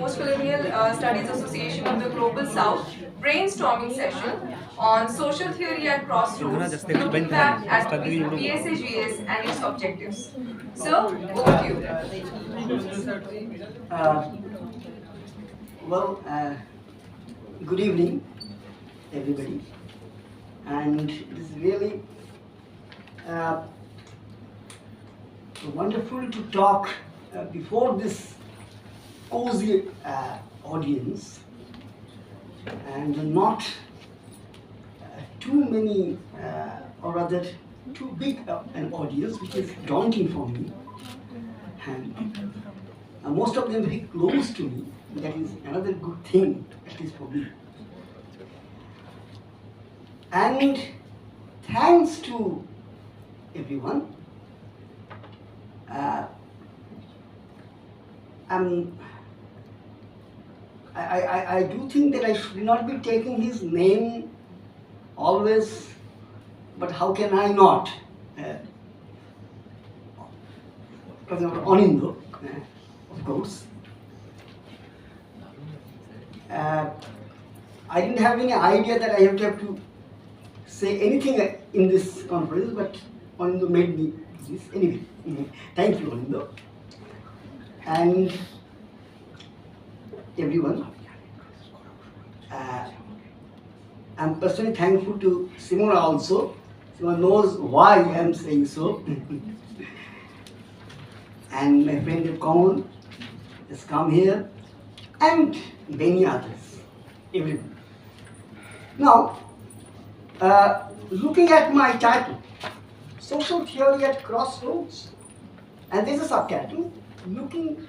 Post-Colonial Studies Association of the Global South brainstorming session on social theory at crossroads, looking back at PSAGS and its objectives. So, over to you. Uh, well, good evening, everybody, and it is really wonderful to talk before this cozy audience, and not too many, or rather too big an audience, which is daunting for me, and most of them very close to me. That is another good thing, at least for me. And thanks to everyone. I do think that I should not be taking his name always, but how can I not? Onindo, of course. I didn't have any idea that I have to say anything in this conference, but Onindo made me do this. Anyway, thank you, Onindo. And everyone. I'm personally thankful to Simona also. Simona knows why I am saying so. And my friend Kamal has come here, and many others, everyone. Now, looking at my title, Social Theory at Crossroads, and there's a subtitle, looking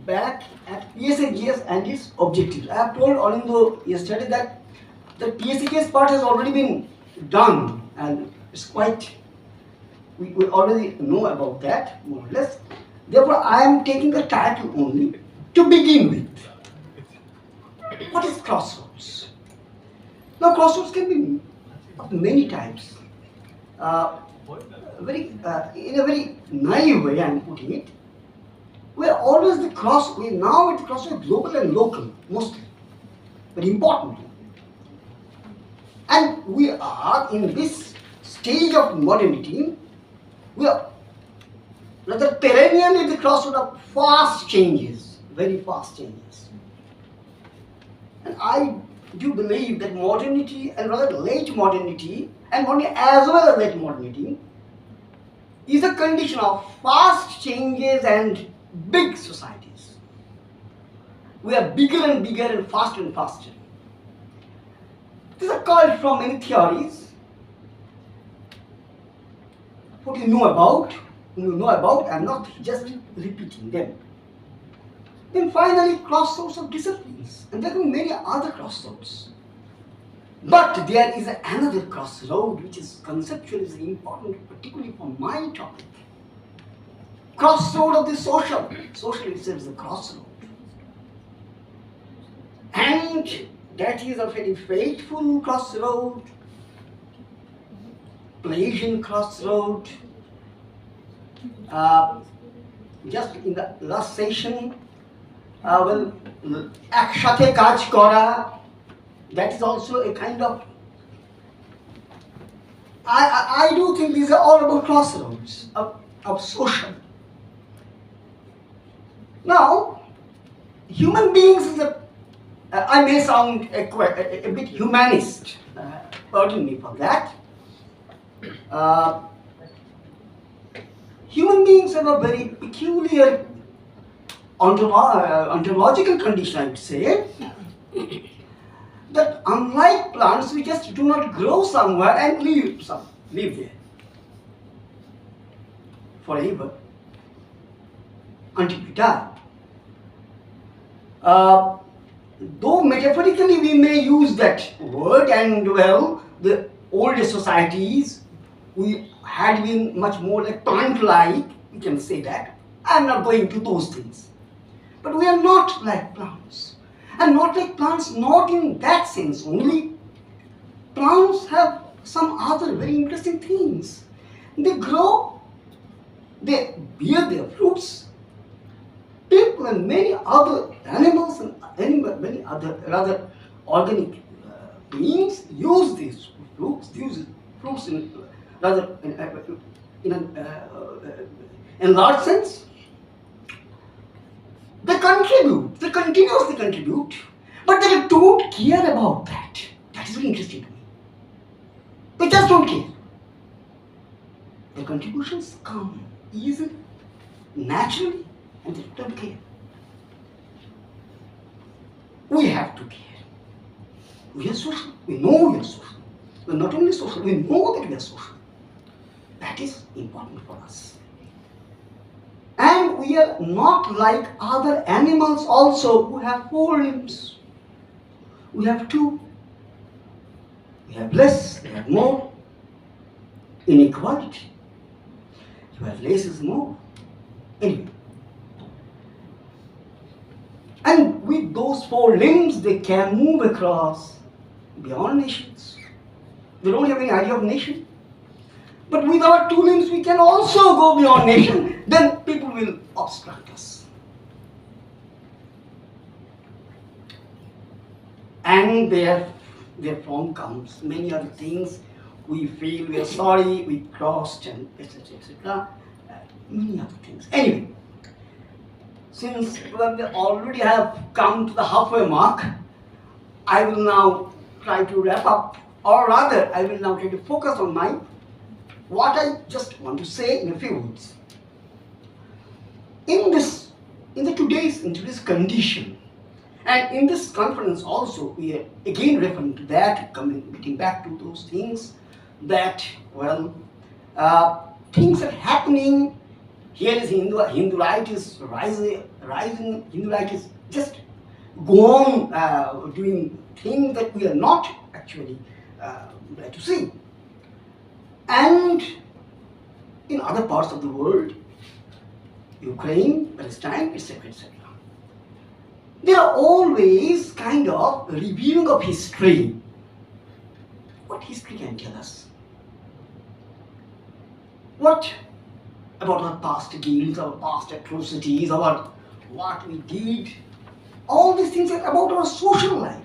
back at PSAGS and its objectives. I have told Onindo yesterday that the PSAGS part has already been done, and it's quite, we already know about that, more or less. Therefore, I am taking the title only to begin with. What is crossroads? Now, crossroads can be of many types. In a very naive way, I am putting it. We are always the now at the crossroads, global and local, mostly, but importantly. And we are in this stage of modernity, we are rather perennially at the crossroads of fast changes, very fast changes. And I do believe that modernity, and rather late modernity, and modernity as well as late modernity, is a condition of fast changes and big societies. We are bigger and bigger and faster and faster. These are called from many theories. What you know about, I'm not just repeating them. Then finally, crossroads of disciplines, and there are many other crossroads. But there is another crossroad which is conceptually very important, particularly for my topic. Crossroad of the social. Social itself is a crossroad. And that is a very faithful crossroad, Pelagian crossroad. Just in the last session, Ekshate Kaj Kora, that is also a kind of, I do think these are all about crossroads of social. Now, human beings is I may sound a bit humanist, pardon me for that. Human beings have a very peculiar ontological condition, I would say, that unlike plants, we just do not grow somewhere and live there forever until we die. Though metaphorically we may use that word, and well, the older societies, we had been much more like plant-like, we can say that. I am not going to those things. But we are not like plants. And not like plants, not in that sense only. Plants have some other very interesting things. They grow, they bear their fruits, people and many other animals and many other rather organic beings use these fruits, in rather in an enlarged sense. They continuously contribute, but they don't care about that. That is very interesting to me. They just don't care. The contributions come easily, naturally, and they don't care. We have to care. We are social. We know we are social. We are not only social, we know that we are social. That is important for us. And we are not like other animals also who have 4 limbs. We have 2. We have less, we have more. Inequality. You have less is more. Anyway. And with those 4 limbs, they can move across beyond nations. They don't have any idea of nation. But with our 2 limbs, we can also go beyond nation. Then people will obstruct us. And therefrom comes many other things. We feel we are sorry, we crossed, and etc. etc. Many other things. Anyway, since we already have come to the halfway mark, I will now try to wrap up, or rather, I will now try to focus on what I just want to say in a few words. In today's condition, and in this conference also, we are again referring to that, getting back to those things that, things are happening. Here is Hindu-lite is rising, Hindu-lite is just go on doing things that we are not actually glad to see. And in other parts of the world, Ukraine, Palestine, etc., etc., there are always kind of reviewing of history. What history can tell us? What about our past deeds, our past atrocities, about what we did? All these things are about our social life.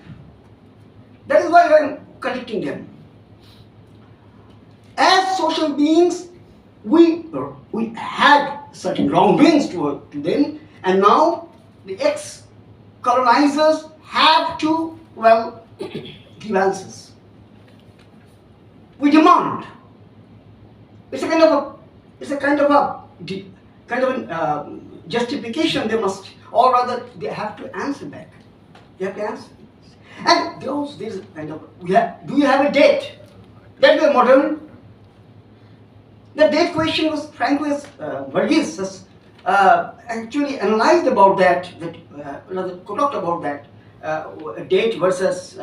That is why I am connecting them. As social beings, we had certain wrongdoings to them, and now the ex-colonizers have to, give answers. We demand. It's a kind of a justification they must, or rather, they have to answer back. They have to answer. And there's kind of, do you have a date? That was modern. The date question was Verghese has actually analyzed about that rather talked about that date versus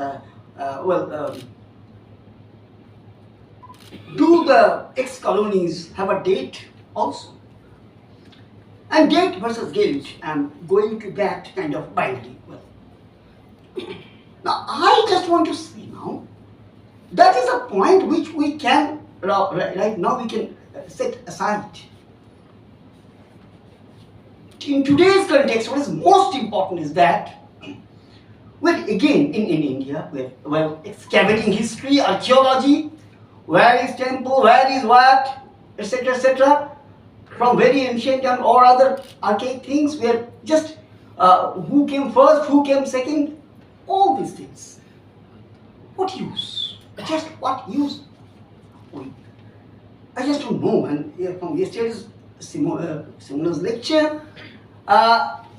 do the ex-colonies have a date also? And date versus guilt, I'm going to that kind of binary. Now I just want to say now, that is a point which we can, right now we can set aside. In today's context, what is most important is that, again, in India, we're excavating history, archaeology, where is temple, where is what, etc., from very ancient and or other archaic things, where just who came first, who came second, all these things. What use? Just what use? I just don't know. And from yesterday's Simona's lecture,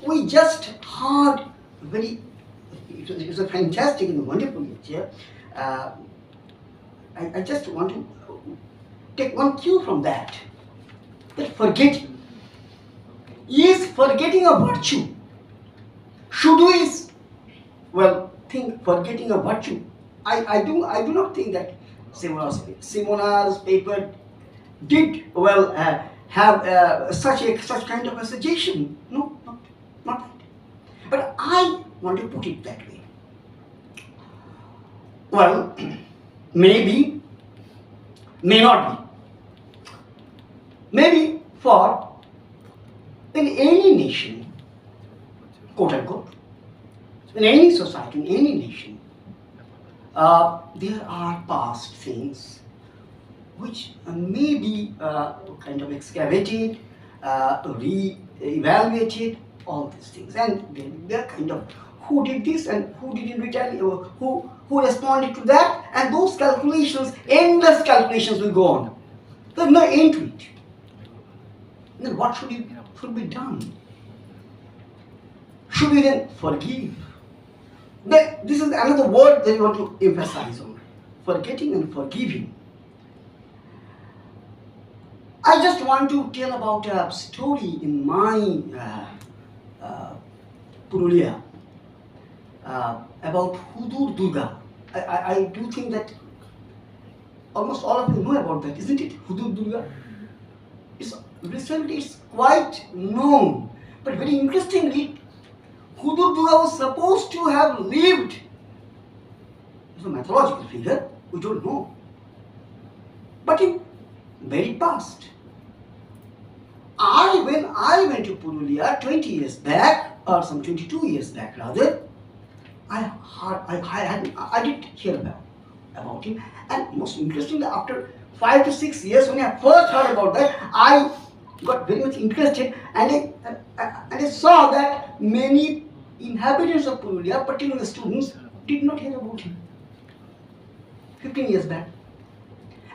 we just heard it was a fantastic and wonderful lecture. I just want to take one cue from that forgetting. Is forgetting a virtue? Should we, think forgetting a virtue? I do not think that Simona's paper did have such kind of a suggestion. No, not that. But I want to put it that way. Maybe, may not be. Maybe for in any nation, quote unquote. In any society, in any nation, there are past things which may be kind of excavated, re-evaluated, all these things. And they're kind of who did this and who did in retaliate, who responded to that, and those calculations, endless calculations will go on. There's no end to it. Then what should be done? Should we then forgive? This is another word that we want to emphasize on. Forgetting and forgiving. I just want to tell about a story in my Purulia about Hudur Durga. I do think that almost all of you know about that, isn't it? Hudur Durga. Recently it's quite known, but very interestingly, Hudur Durga was supposed to have lived. It's a mythological figure, we don't know. But in very past. When I went to Purulia 20 years back, or some 22 years back rather, I did hear about him. And most interestingly, after 5 to 6 years, when I first heard about that, I got very much interested, and I saw that many inhabitants of Purulia, particularly students, did not hear about him 15 years back.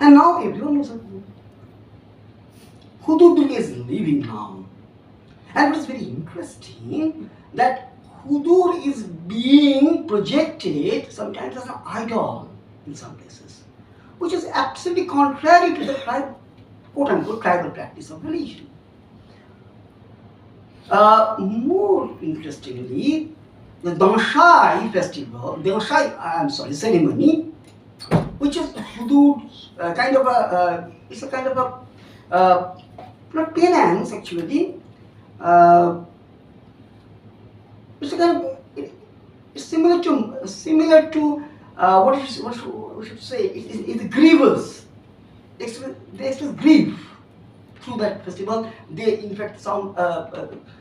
And now everyone knows about him. Hudur Durga is living now. And it is very interesting that Hudur is being projected sometimes as an idol in some places, which is absolutely contrary to the quote-unquote tribal practice of religion. More interestingly, the Danshai festival, ceremony, which is Hudur's it's a kind of a not penance actually. It's a kind of it's similar to what we should say. It's grievous. They express grief through that festival. They in fact some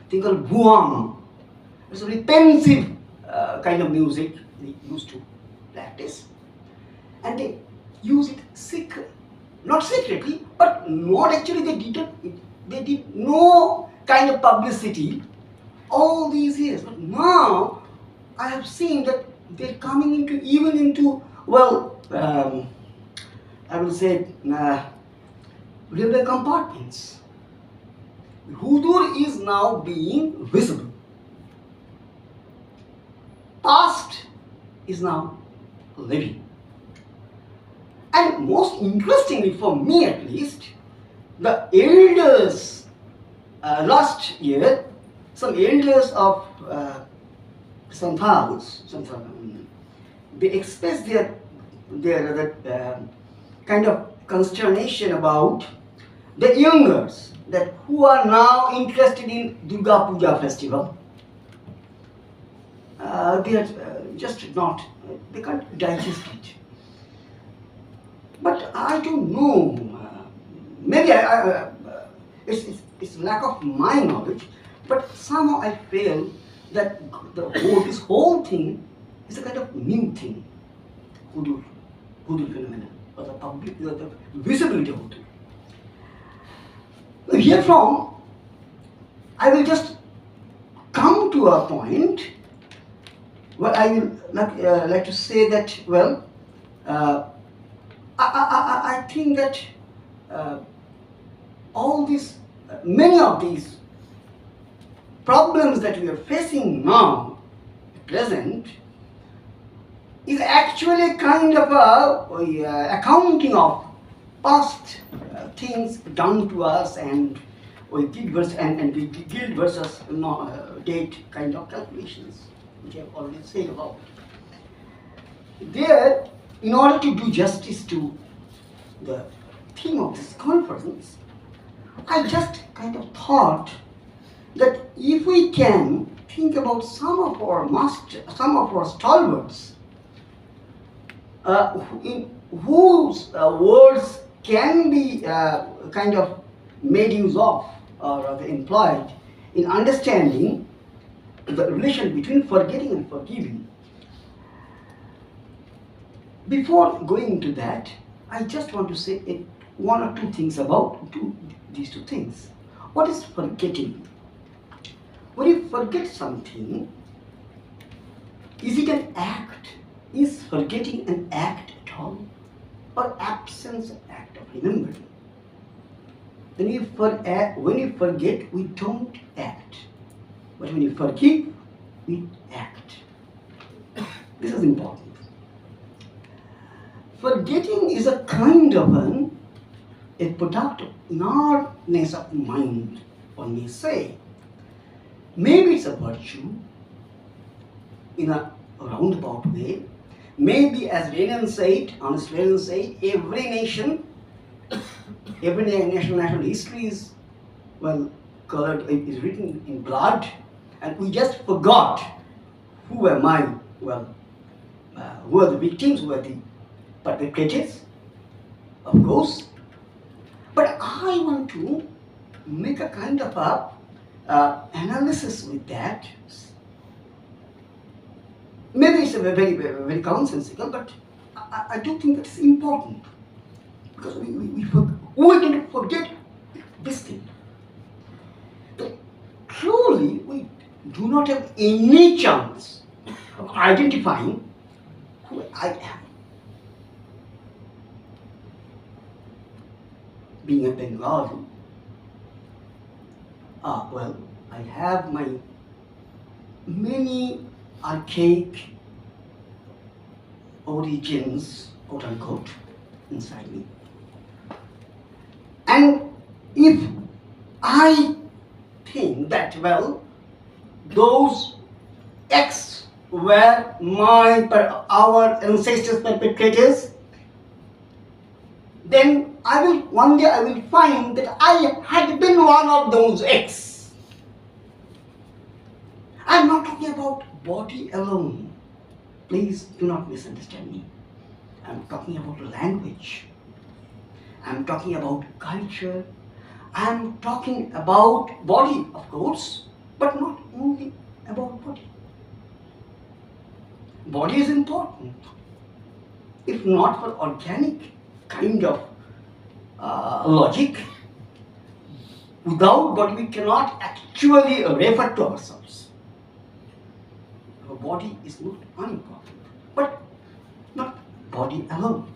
thing called buang. It's a very pensive kind of music they used to practice, and they use it not secretly, but not actually they did no kind of publicity all these years. But now I have seen that they're coming into I will say railway compartments. Hudur is now being visible. Past is now living. And most interestingly, for me at least, the elders last year, some elders of Santhals, they expressed their kind of consternation about the youngers who are now interested in Durga Puja festival. They are just not, they can't digest it. But I don't know, maybe it's lack of my knowledge, but somehow I feel that this whole thing is a kind of new thing, Hudur phenomenon, or the visibility of Hudur. Herefrom, I will just come to a point where I will like to say that, well, I think that many of these problems that we are facing now, at present, is actually kind of a accounting of past things done to us, and we did guilt versus date kind of calculations, which I have already said about. There, in order to do justice to the theme of this conference, I just kind of thought that if we can think about some of our stalwarts, in whose words can be kind of made use of or rather employed in understanding the relation between forgetting and forgiving. Before going into that, I just want to say one or two things about these two things. What is forgetting? When you forget something, is it an act? Is forgetting an act at all? Or absence of act of remembering? When you forget, we don't act. But when you forgive, we act. This is important. Forgetting is a kind of a product of narrowness of mind, one may say. Maybe it's a virtue in a roundabout way. Maybe, as honest Lenin said, every national history is, colored, is written in blood, and we just forgot who am I, who are the victims, who are the perpetrators, of course. But I want to make a kind of analysis with that. Maybe it's very commonsensical, but I do think it's important, because we tend to forget this thing. But truly, we do not have any chance of identifying who I am. Being a Bengali, I have my many archaic origins, quote unquote, inside me. And if I think that, those X were our ancestors' perpetrators, then one day I will find that I had been one of those X. I am not talking about body alone. Please do not misunderstand me. I am talking about language. I am talking about culture. I am talking about body, of course, but not only about body. Body is important. If not for organic kind of logic, without body we cannot actually refer to ourselves. Our body is not unimportant, but not body alone.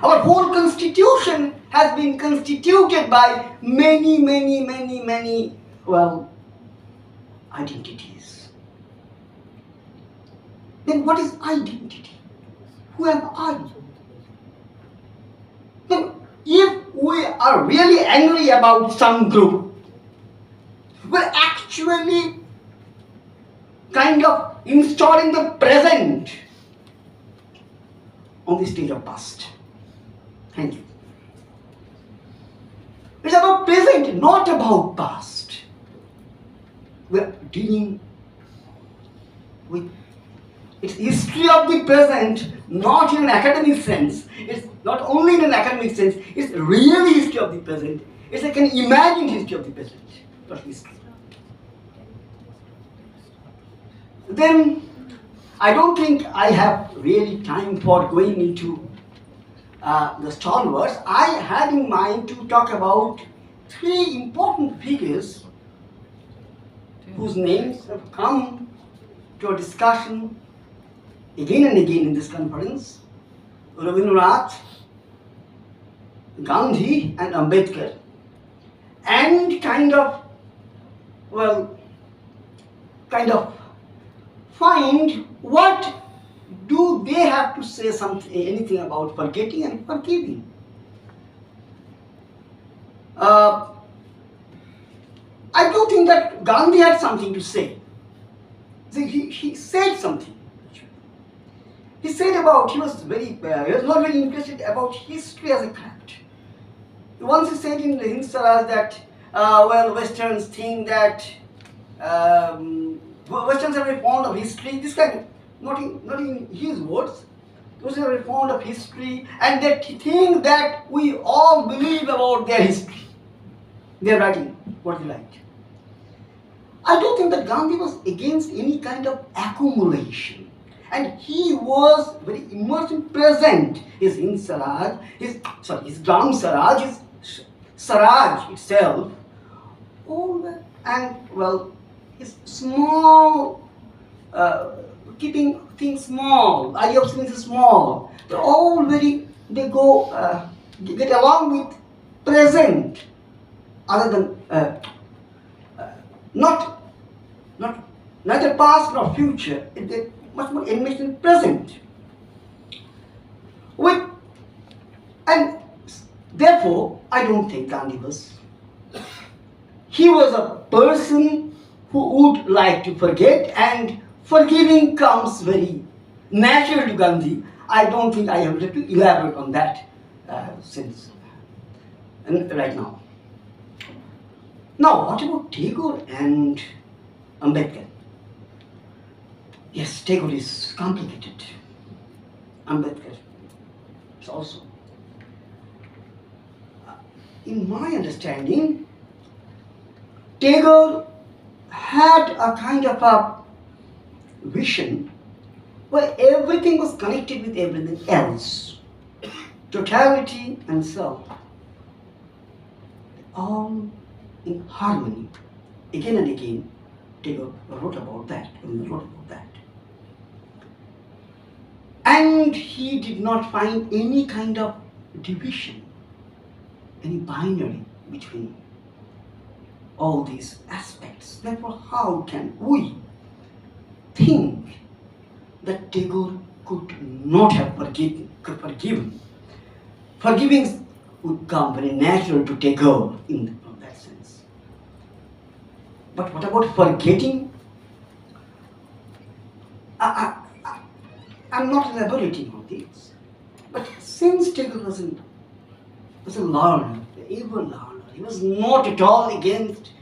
Our whole constitution has been constituted by many identities. Then what is identity? Who am I? Then if we are really angry about some group, we're actually kind of installing the present on the stage of past. Thank you. It's about present, not about past. We're dealing with its history of the present, not in an academic sense. It's not only in an academic sense, it's really history of the present. It's like an imagined history of the present, not history. Then, I don't think I have really time for going into the stalwarts. I had in mind to talk about three important figures whose names have come to a discussion again and again in this conference: Rabindranath, Gandhi and Ambedkar, and kind of find what do they have to say anything about forgetting and forgiving. I do think that Gandhi had something to say. He said something. He said about, he was not very interested about history as a fact. Once he said in the Hind Swaraj that, Westerns think that, Westerns are very fond of history, this kind of, not in his words, Westerns are very fond of history, and they think that we all believe about their history. They are writing what they write. I don't think that Gandhi was against any kind of accumulation. And he was very immersed in present. His Hind Swaraj, his Gram Swaraj, his Swaraj itself, and well, his small, keeping things small, idea of things small. They're all very, they go, get along with present, other than not neither past nor future. They're much more enmeshed in present. And therefore, I don't think Gandhi was. He was a person who would like to forget, and forgiving comes very natural to Gandhi. I don't think I have to elaborate on that right now. Now, what about Tagore and Ambedkar? Yes, Tagore is complicated. Ambedkar is also. In my understanding, Tagore had a kind of a vision where everything was connected with everything else. Totality and self, all in harmony. Again and again, Tagore wrote about that. And he did not find any kind of division, any binary between all these aspects. Therefore, how can we think that Tagore could not have forgiven? Forgiving would come very natural to Tagore in that sense. But what about forgetting? I'm not elaborating on this. But since Tagore was a learner, able learner, he was not at all against,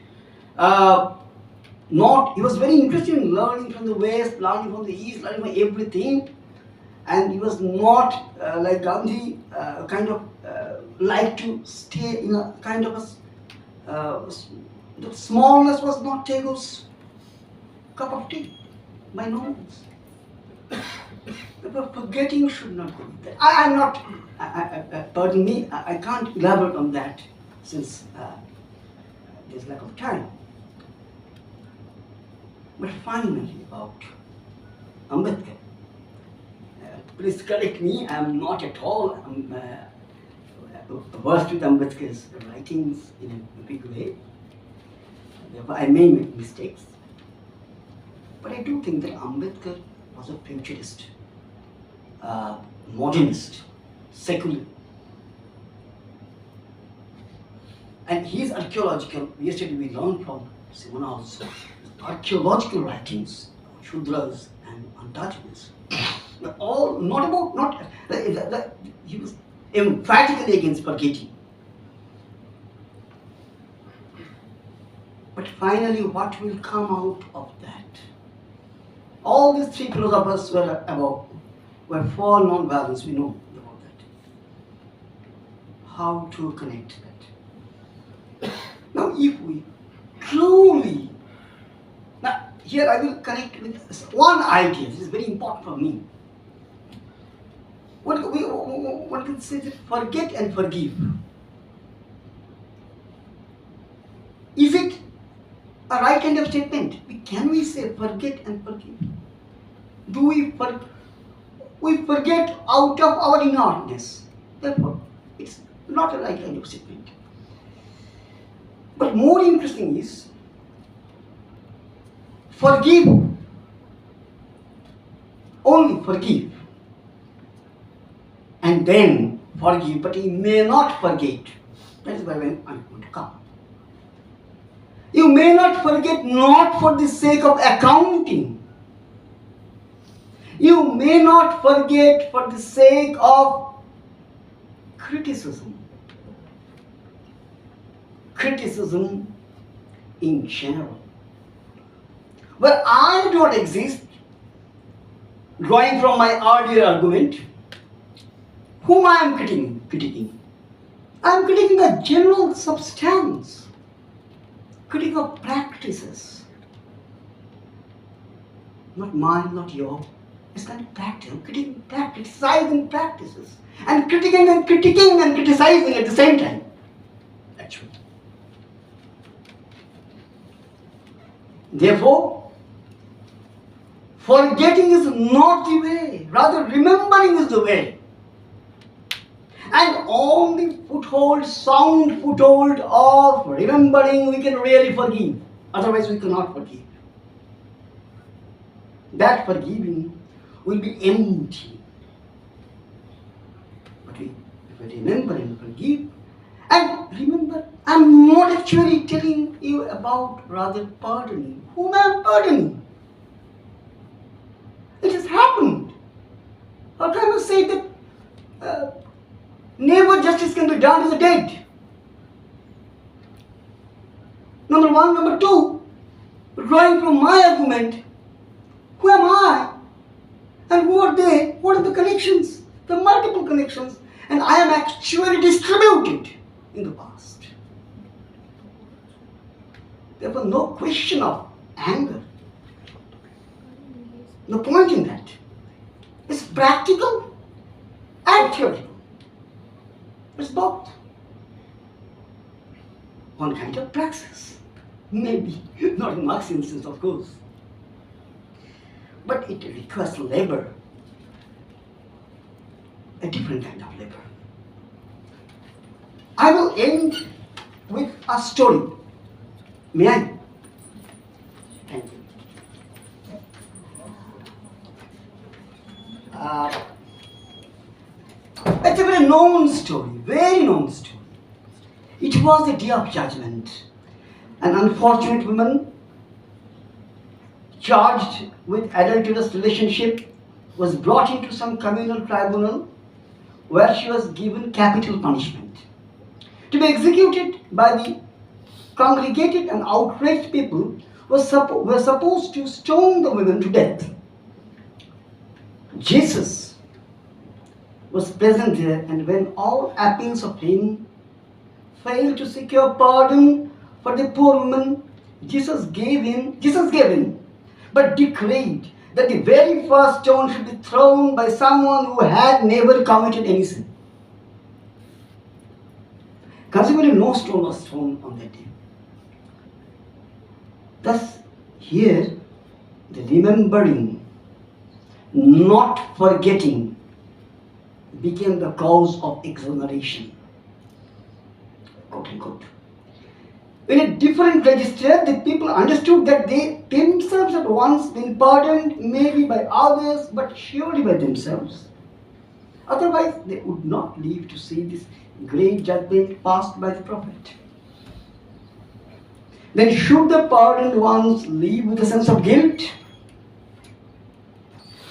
he was very interested in learning from the West, learning from the East, learning from everything. And he was not like Gandhi, like to stay in a kind of the smallness was not Tagore's cup of tea, by no means. Therefore, forgetting should not go with that. I'm not, pardon me, I can't elaborate on that since there's lack of time. But finally, about Ambedkar. Please correct me, I am not at all versed with Ambedkar's writings in a big way. Therefore, I may make mistakes. But I do think that Ambedkar was a futurist, modernist, secular. And his archaeological, yesterday we learned from Simona also, archaeological writings, Shudras and Untouchables. All not about he was emphatically against forgetting. But finally, what will come out of that? All these three philosophers were for non-violence. We know about that. How to connect that? Now, if we truly, now here I will connect with one idea. This is very important for me. One can say that forget and forgive. Is it a right kind of statement? Can we say forget and forgive? Do we forget out of our inertness? Therefore, it's not a right kind of statement. But more interesting is forgive, only forgive. And then forgive, but you may not forget. That is where I'm going to come. You may not forget not for the sake of accounting. You may not forget for the sake of criticism. Criticism in general. Well, I do not exist, drawing from my earlier argument, whom I am critiquing. I am critiquing a general substance, critique of practices, not mine, not yours. It's kind of practice, criticizing practices, and critiquing and criticizing at the same time, actually. Therefore, forgetting is not the way, rather remembering is the way. And on the sound foothold of remembering, we can really forgive. Otherwise, we cannot forgive. That forgiving will be empty. But if we remember and forgive, and remember, I'm not actually telling you about rather pardoning. Whom I'm pardoning? It has happened. How can I say that never justice can be done to the dead? Number one. Number two, drawing from my argument, who am I? And who are they? What are the connections? The multiple connections. And I am actually distributed in the past. Therefore, no question of anger. No point in that. It's practical and theoretical. It's both. One kind of praxis. Maybe, not in Marx's instance, of course. But it requires labor. A different kind of labor. I will end with a story. May I? Thank you. It's a very known story, very known story. It was the day of judgment. An unfortunate woman charged with adulterous relationship was brought into some communal tribunal where she was given capital punishment to be executed by the congregated and outraged people were supposed to stone the women to death. Jesus was present there, and when all appeals of him failed to secure pardon for the poor woman, Jesus gave in, but decreed that the very first stone should be thrown by someone who had never committed any sin. Consequently, no stone was thrown on that day. Thus, here, the remembering, not forgetting, became the cause of exoneration. Quote unquote. In a different register, the people understood that they themselves had once been pardoned, maybe by others, but surely by themselves. Otherwise, they would not live to see this great judgment passed by the prophet. Then should the pardoned ones live with a sense of guilt,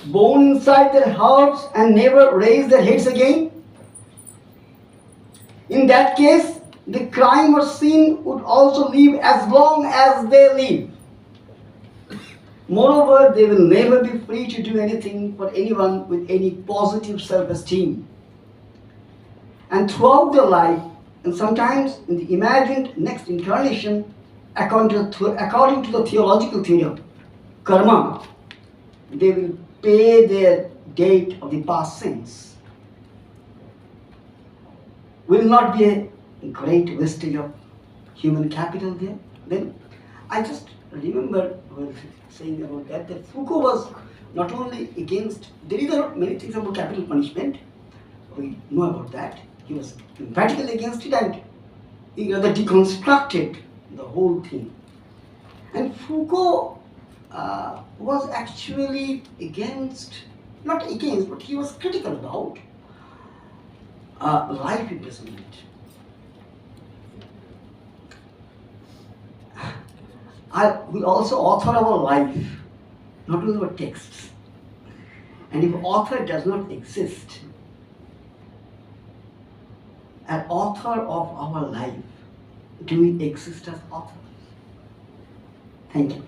born inside their hearts and never raise their heads again? In that case, the crime or sin would also live as long as they live. Moreover, they will never be free to do anything for anyone with any positive self-esteem. And throughout their life, and sometimes in the imagined next incarnation, according to the theological theory of karma, they will pay their debt of the past sins. Will not be a great wastage of human capital there? Then I just remember saying about that Foucault was not only against, there are many things about capital punishment, we know about that. He was emphatically against it, and he rather deconstructed the whole thing. And Foucault was actually not against, but he was critical about life imprisonment. We also author our life, not only our texts. And if author does not exist, an author of our life, do we exist as authors? Thank you.